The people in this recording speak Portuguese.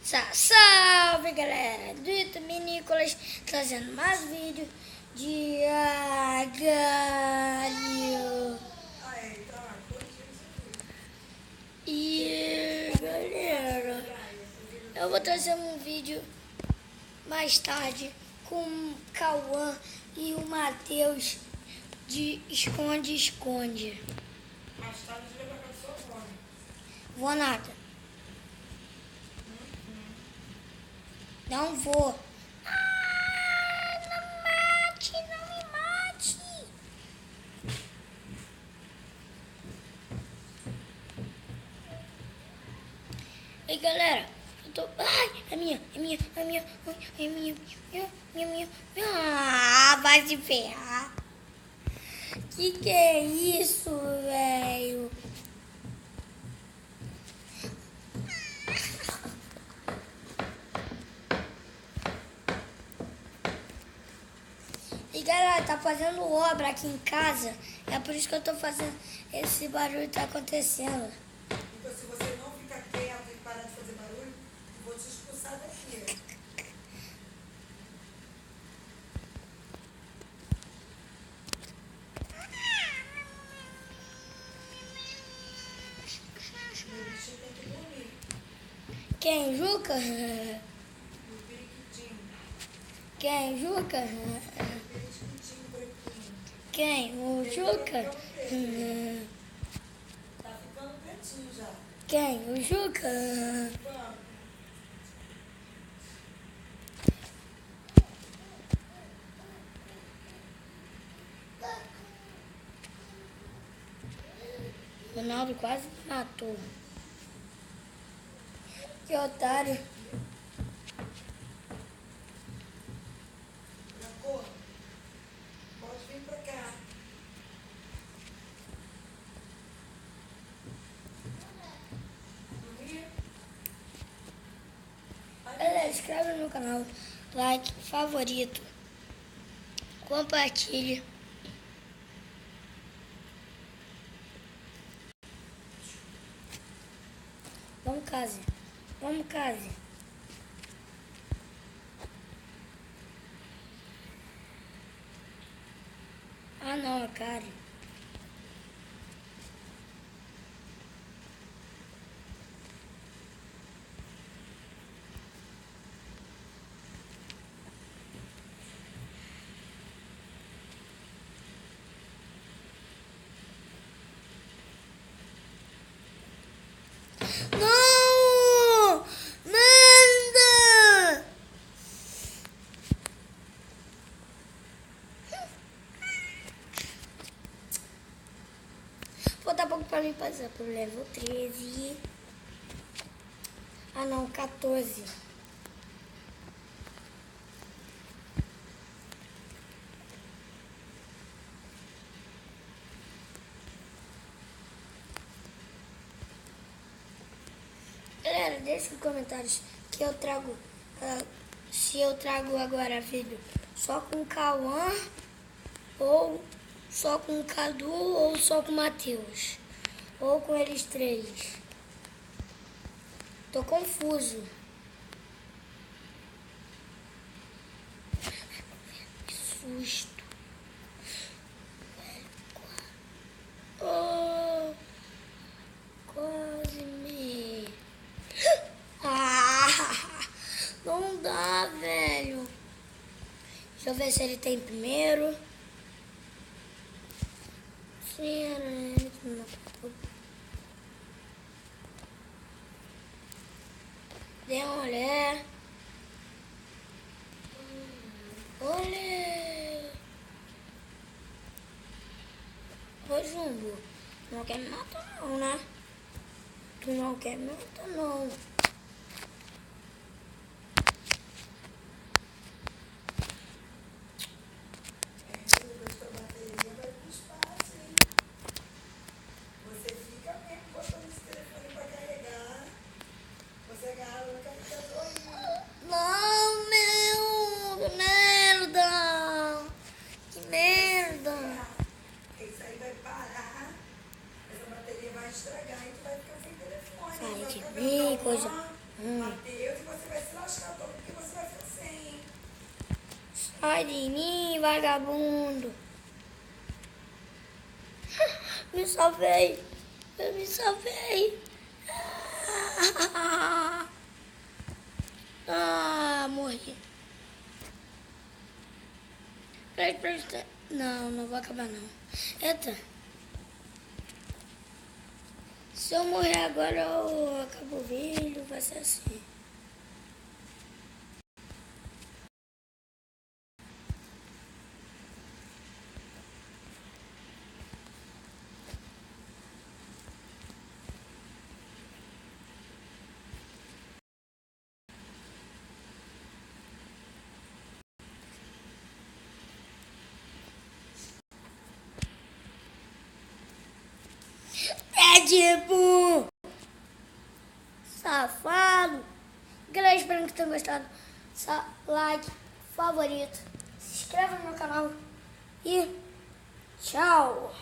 Salve galera, do YouTube Nicolas trazendo mais vídeo de agalho. E galera, eu vou trazer um vídeo mais tarde com o Cauã e o Matheus de esconde-esconde. Mais tarde ele vai pra casa do seu fone. Vou nada. Não vou. Não mate, não me mate. Ei, galera, eu tô... Ai, é minha. Ah, vai se ferrar. Que é isso, velho? E galera, tá fazendo obra aqui em casa. É por isso que eu tô fazendo esse barulho tá acontecendo. Então, se você não ficar quieto e parar de fazer barulho, eu vou te expulsar daqui. Meu bichinho tem que dormir. Quem, Juca? No periquitinho. Quem, Juca? Periquitinho, branquinho. Quem? O Juca? Tá ficando pretinho já. Quem? O Juca? Vamos. Ronaldo quase me matou. Que otário. Branco, pode vir pra cá. Dormir? Galera, inscreve no canal, like, favorito, compartilhe. Vamos, Case. Vamos, Case. Ah, não, é Karen. Não! Manda! Falta pouco pra mim passar pro level 13. Ah não, 14. Galera, deixe nos comentários que eu trago, se eu trago agora vídeo só com o Cauã, ou só com o Cadu, ou só com o Matheus, ou com eles três. Tô confuso. Que susto. Oh, quase me... Ah, não dá, velho. Deixa eu ver se ele tem primeiro. Sim, dê um olé. Olé. Ô, Jumbo, não quer me matar não, né? Tu não quer me matar não. Depois que a bateria vai pro espaço, hein? Você fica mesmo botando esse telefone pra carregar. Você agarra no carregador e... Não, meu, que merda. Que merda. Isso aí vai parar. Essa bateria vai estragar e tu vai ficar sem telefone. Sai Vai de ficar mim, com coisa Cauã, ruim. Matheus, e você vai se lascar todo, porque você vai ficar sem. Sai de mim, vagabundo. Me salvei. Eu me salvei. Ah, morri. Presta. Não, não vou acabar não. Eita. Se eu morrer agora, eu acabo o vídeo, vai ser assim. É tipo... Safado. Galera, espero que tenham gostado. Like, favorito. Se inscreva no meu canal. E tchau.